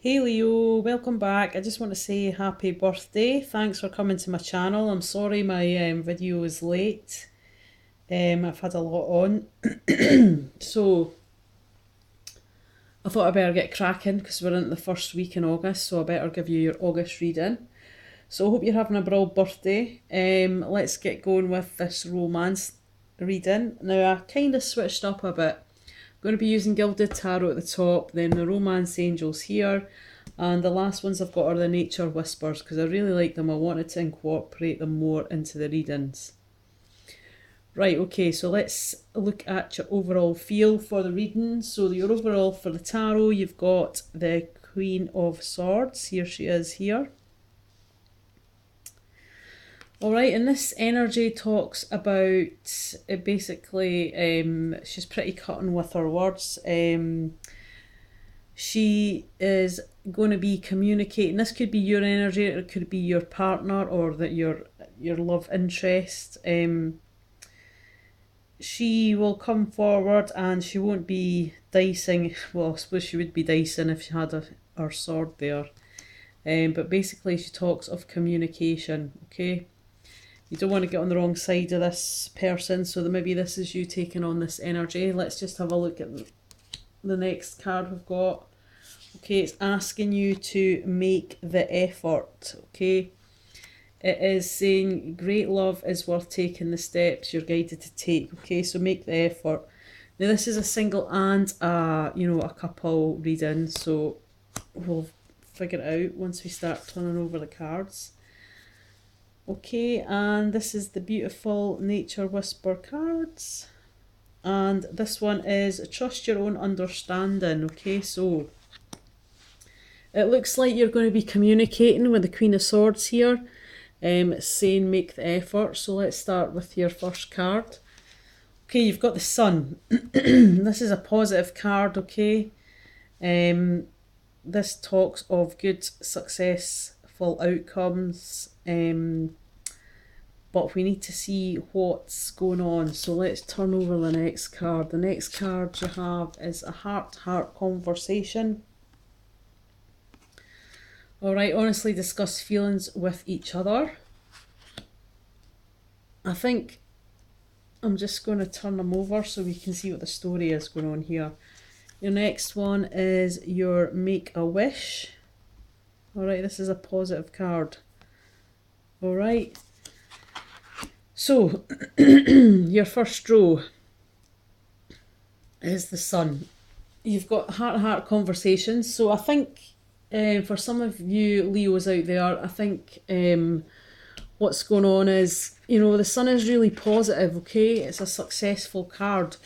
Hey Leo, welcome back. I just want to say happy birthday. Thanks for coming to my channel. I'm sorry my video is late. I've had a lot on. So I thought I better get cracking because we're into the first week in August, so I better give you your August reading. So I hope you're having a brilliant birthday. Let's get going with this romance reading. Now I kind of switched up a bit. I'm going to be using Gilded Tarot at the top, then the Romance Angels here, and the last ones I've got are the Nature Whispers because I really like them. I wanted to incorporate them more into the readings. Right, okay, so let's look at your overall feel for the reading. So your overall for the tarot, you've got the Queen of Swords. Here she is here. All right, and this energy talks about basically she's pretty cutting with her words. She is going to be communicating. This could be your energy, it could be your partner or that your love interest. She will come forward and she won't be dicing. Well, I suppose she would be dicing if she had her sword there. But basically, she talks of communication. Okay, you don't want to get on the wrong side of this person, so that maybe this is you taking on this energy. Let's just have a look at the next card we've got. Okay, it's asking you to make the effort. Okay, it is saying great love is worth taking the steps you're guided to take. Okay, so make the effort. Now this is a single and a couple reading, so we'll figure it out once we start turning over the cards. Okay, and this is the beautiful Nature Whisper cards. And this one is trust your own understanding. Okay, so it looks like you're going to be communicating with the Queen of Swords here. It's saying make the effort. So let's start with your first card. Okay, you've got the Sun. This is a positive card, okay? This talks of good, successful outcomes. But we need to see what's going on. So let's turn over the next card. The next card you have is a heart-to-heart conversation. All right, honestly discuss feelings with each other. I think I'm just going to turn them over so we can see what the story is going on here. Your next one is your make a wish. All right, this is a positive card. All right. So, your first row is the Sun. You've got heart-to-heart conversations. So I think for some of you Leos out there, I think what's going on is, the Sun is really positive, okay? It's a successful card.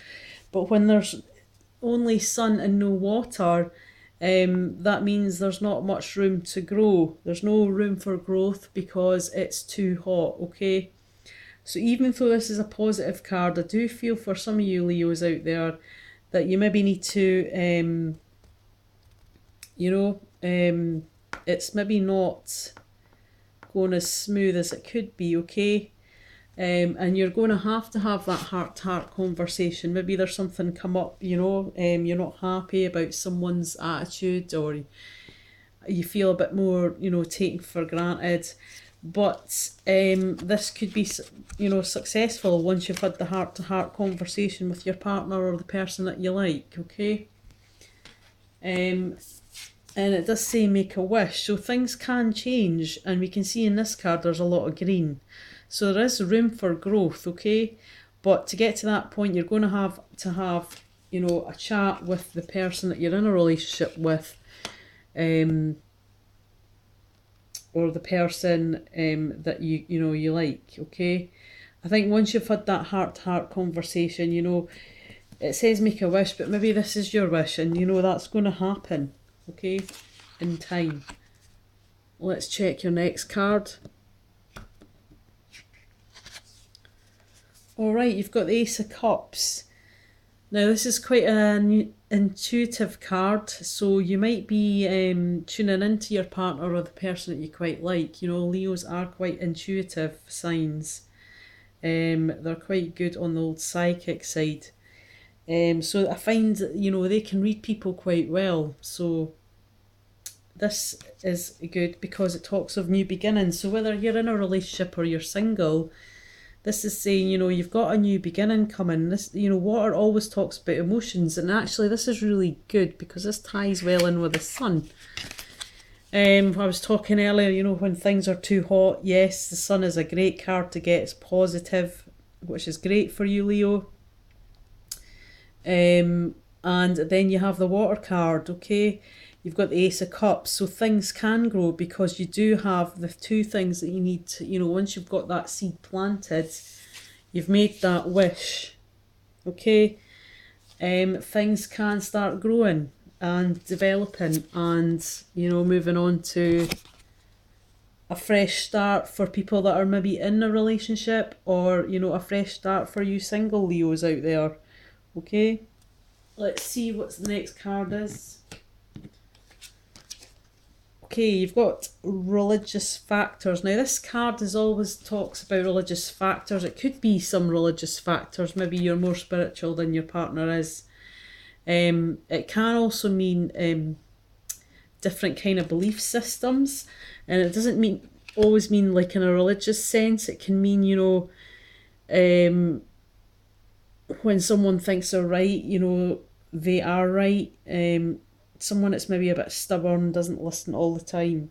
But when there's only sun and no water, that means there's not much room to grow. There's no room for growth because it's too hot, okay? So even though this is a positive card, I do feel for some of you Leos out there that you maybe need to, it's maybe not going as smooth as it could be, okay? And you're going to have that heart-to-heart conversation. Maybe there's something come up, you're not happy about someone's attitude, or you feel a bit more, taken for granted. But this could be, successful once you've had the heart-to-heart conversation with your partner or the person that you like, okay? And it does say make a wish, so things can change, and we can see in this card there's a lot of green. So there is room for growth, okay? But to get to that point, you're going to have a chat with the person that you're in a relationship with, or the person that you like, okay? I think once you've had that heart-to-heart conversation, it says make a wish, but maybe this is your wish, and that's going to happen, okay, in time. Let's check your next card. All right, you've got the Ace of Cups. Now this is quite an intuitive card, so you might be tuning into your partner or the person that you quite like. Leos are quite intuitive signs. They're quite good on the old psychic side. So I find, they can read people quite well. So this is good because it talks of new beginnings. So whether you're in a relationship or you're single, this is saying, you know, you've got a new beginning coming. This, you know, water always talks about emotions, and actually this is really good because this ties well in with the sun. I was talking earlier, you know, when things are too hot, yes, the sun is a great card to get. It's positive, which is great for you, Leo. And then you have the water card, okay? You've got the Ace of Cups, so things can grow because you do have the two things that you need to, you know, once you've got that seed planted, you've made that wish, okay? Things can start growing and developing and, you know, moving on to a fresh start for people that are maybe in a relationship, or, you know, a fresh start for you single Leos out there, okay? Let's see what the next card is. Okay, you've got religious factors. Now this card is always talks about religious factors. It could be some religious factors. Maybe you're more spiritual than your partner is. It can also mean different kind of belief systems, and it doesn't always mean like in a religious sense. It can mean, you know, when someone thinks they're right, you know, they are right. Someone that's maybe a bit stubborn, doesn't listen all the time,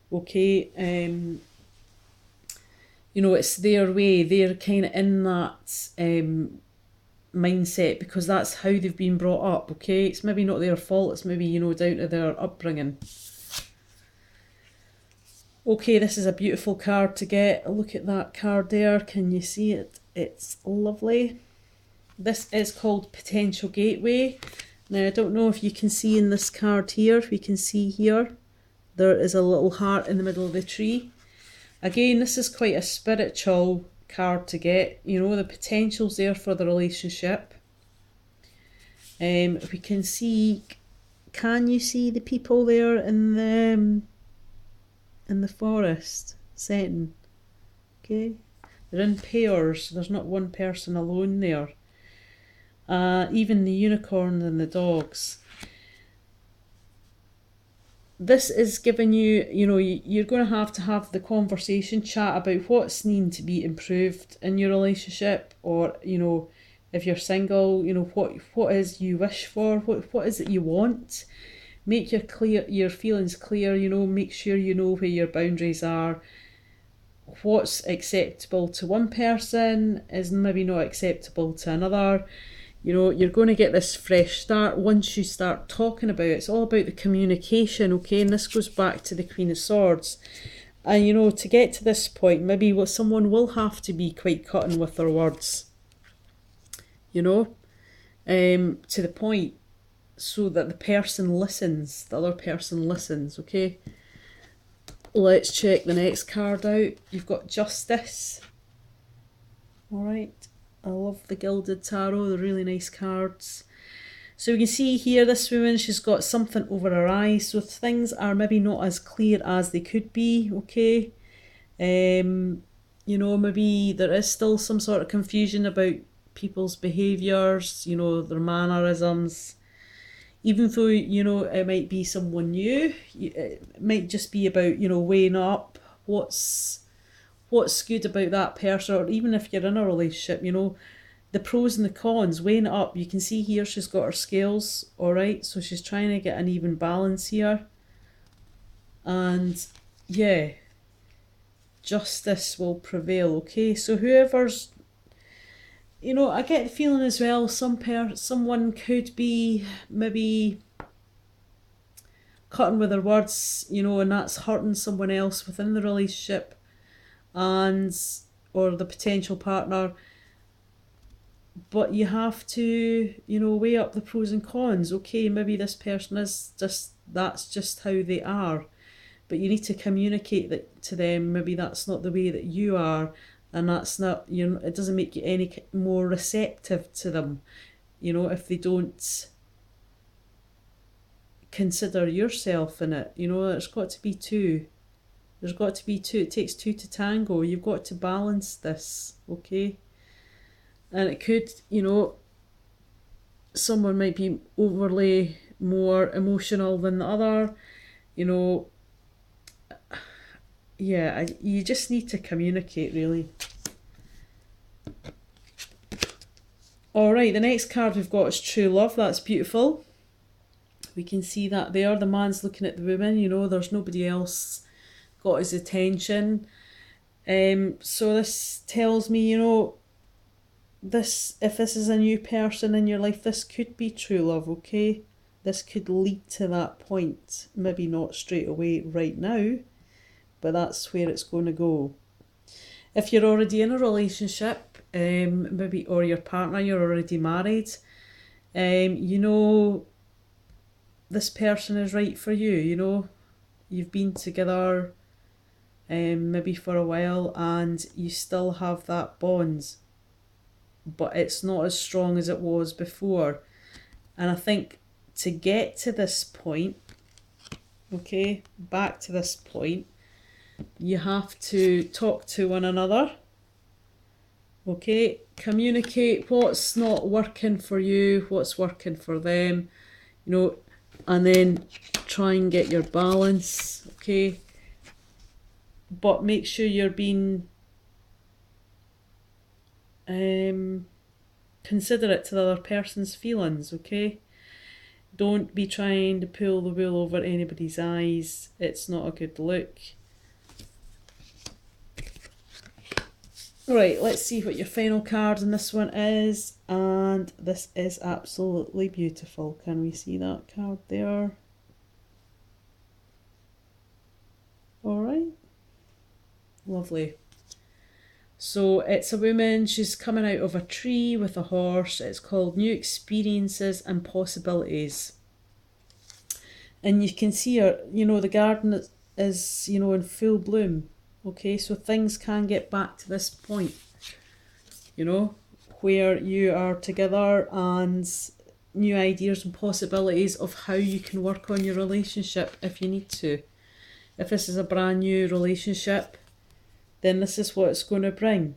okay? You know, it's their way. They're kind of in that mindset because that's how they've been brought up, okay? It's maybe not their fault. It's maybe, you know, down to their upbringing. Okay, this is a beautiful card to get. Look at that card there. Can you see it? It's lovely. This is called Potential Gateway. Now, I don't know if you can see in this card here, we can see here, there is a little heart in the middle of the tree. Again, this is quite a spiritual card to get. You know, the potential's there for the relationship. We can see, can you see the people there in the forest setting? Okay, they're in pairs, there's not one person alone there. Even the unicorn and the dogs. This is giving you, you know, you're going to have the conversation, chat about what's needing to be improved in your relationship, or, you know, if you're single, you know, what is you wish for, what is it you want. Make your feelings clear, you know, make sure you know where your boundaries are. What's acceptable to one person is maybe not acceptable to another. You know, you're going to get this fresh start once you start talking about it. It's all about the communication, okay? And this goes back to the Queen of Swords. And, you know, to get to this point, maybe someone will have to be quite cutting with their words, you know, to the point so that the person listens, the other person listens, okay? Let's check the next card out. You've got Justice. All right. I love the Gilded Tarot, they're really nice cards. So we can see here this woman, she's got something over her eyes, so things are maybe not as clear as they could be, okay? You know, maybe there is still some sort of confusion about people's behaviours, you know, their mannerisms. Even though, you know, it might be someone new, it might just be about, you know, weighing up what's good about that person, or even if you're in a relationship, you know, the pros and the cons, weighing it up. You can see here she's got her scales, all right, so she's trying to get an even balance here. And yeah, justice will prevail, okay? So whoever's, you know, I get the feeling as well, someone could be maybe cutting with their words, you know, and that's hurting someone else within the relationship, and or the potential partner. But you have to, you know, weigh up the pros and cons. Okay, maybe this person is just, that's just how they are, but you need to communicate that to them. Maybe that's not the way that you are, and that's not, you know, it doesn't make you any more receptive to them, you know, if they don't consider yourself in it. You know, there's got to be two. There's got to be two. It takes two to tango. You've got to balance this, okay? And it could, you know, someone might be overly more emotional than the other. You know, yeah, you just need to communicate, really. Alright, the next card we've got is True Love. That's beautiful. We can see that there. The man's looking at the woman, you know, there's nobody else got his attention. So this tells me, you know, if this is a new person in your life, this could be true love, okay? This could lead to that point. Maybe not straight away right now, but that's where it's going to go. If you're already in a relationship, maybe, or your partner, you're already married, you know, this person is right for you, you know, you've been together maybe for a while and you still have that bond, but it's not as strong as it was before. And I think to get to this point, okay, back to this point, you have to talk to one another, okay, communicate what's not working for you, what's working for them, you know, and then try and get your balance, okay, but make sure you're being considerate to the other person's feelings, okay? Don't be trying to pull the wool over anybody's eyes. It's not a good look. Right, let's see what your final card in this one is. And this is absolutely beautiful. Can we see that card there? Alright. Lovely. So it's a woman, she's coming out of a tree with a horse. It's called New Experiences and Possibilities. And you can see her, you know, the garden is, you know, in full bloom. Okay, so things can get back to this point, you know, where you are together and new ideas and possibilities of how you can work on your relationship if you need to. If this is a brand new relationship, then this is what it's going to bring.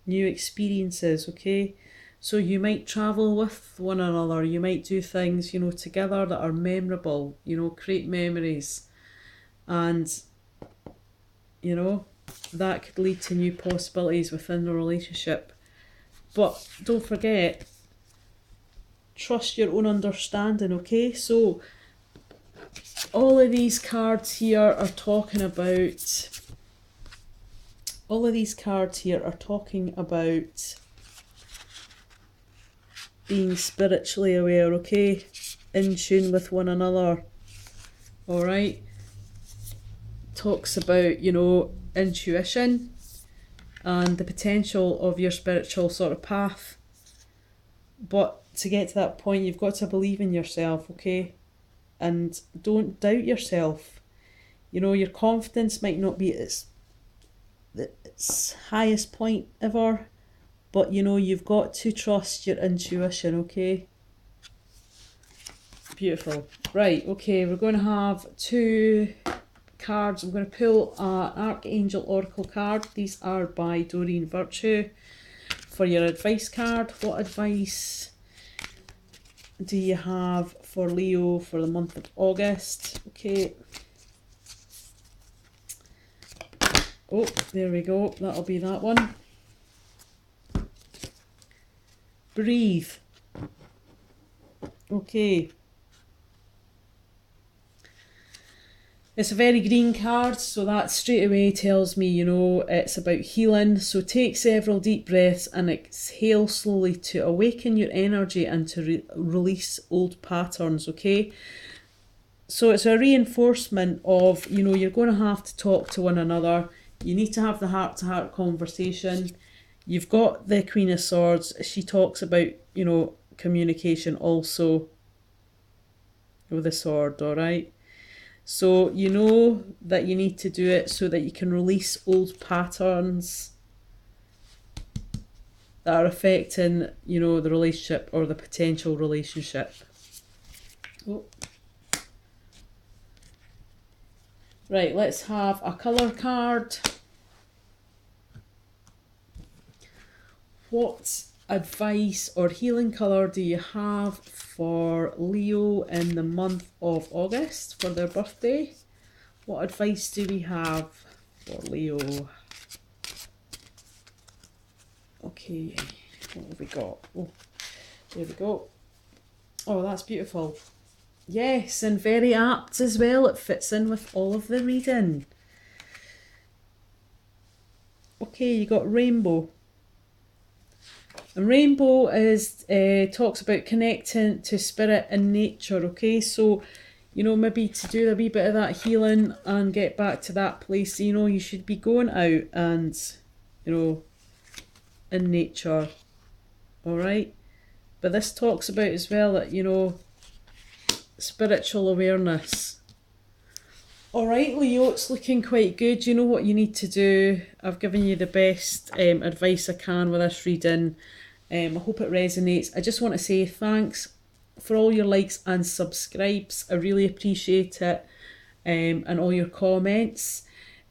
New experiences, okay? So you might travel with one another, you might do things, you know, together that are memorable, you know, create memories. And, you know, that could lead to new possibilities within the relationship. But don't forget, trust your own understanding, okay? So all of these cards here are talking about being spiritually aware, okay? In tune with one another. Alright? Talks about, you know, intuition and the potential of your spiritual sort of path. But to get to that point, you've got to believe in yourself, okay? And don't doubt yourself. You know, your confidence might not be at its highest point ever, but you know, you've got to trust your intuition, okay? Beautiful. Right, okay, we're going to have two cards. I'm going to pull an Archangel Oracle card. These are by Doreen Virtue. For your advice card, what advice do you have for Leo for the month of August? Okay. Oh, there we go. That'll be that one. Breathe. Okay. It's a very green card, so that straight away tells me, you know, it's about healing. So take several deep breaths and exhale slowly to awaken your energy and to release old patterns, okay? So it's a reinforcement of, you know, you're going to have to talk to one another. You need to have the heart-to-heart conversation. You've got the Queen of Swords. She talks about, you know, communication also with the sword, all right? So you know that you need to do it so that you can release old patterns that are affecting, you know, the relationship or the potential relationship. Oh. Right, let's have a colour card. What advice or healing colour do you have for Leo in the month of August for their birthday? What advice do we have for Leo? Okay, what have we got? Oh, there we go. Oh, that's beautiful. Yes, and very apt as well. It fits in with all of the reading. Okay, you got rainbow. And rainbow is talks about connecting to spirit and nature. Okay, so you know, maybe to do a wee bit of that healing and get back to that place, you know, you should be going out and, you know, in nature. All right, but this talks about as well that, you know, spiritual awareness. All right, Leo, it's looking quite good. You know what you need to do. I've given you the best advice I can with this reading. I hope it resonates. I just want to say thanks for all your likes and subscribes. I really appreciate it, and all your comments.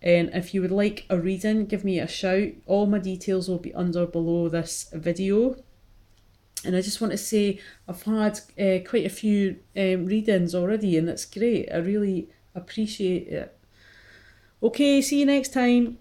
And if you would like a reading, give me a shout. All my details will be under below this video. And I just want to say I've had quite a few readings already, and it's great. I really appreciate it. Okay, see you next time.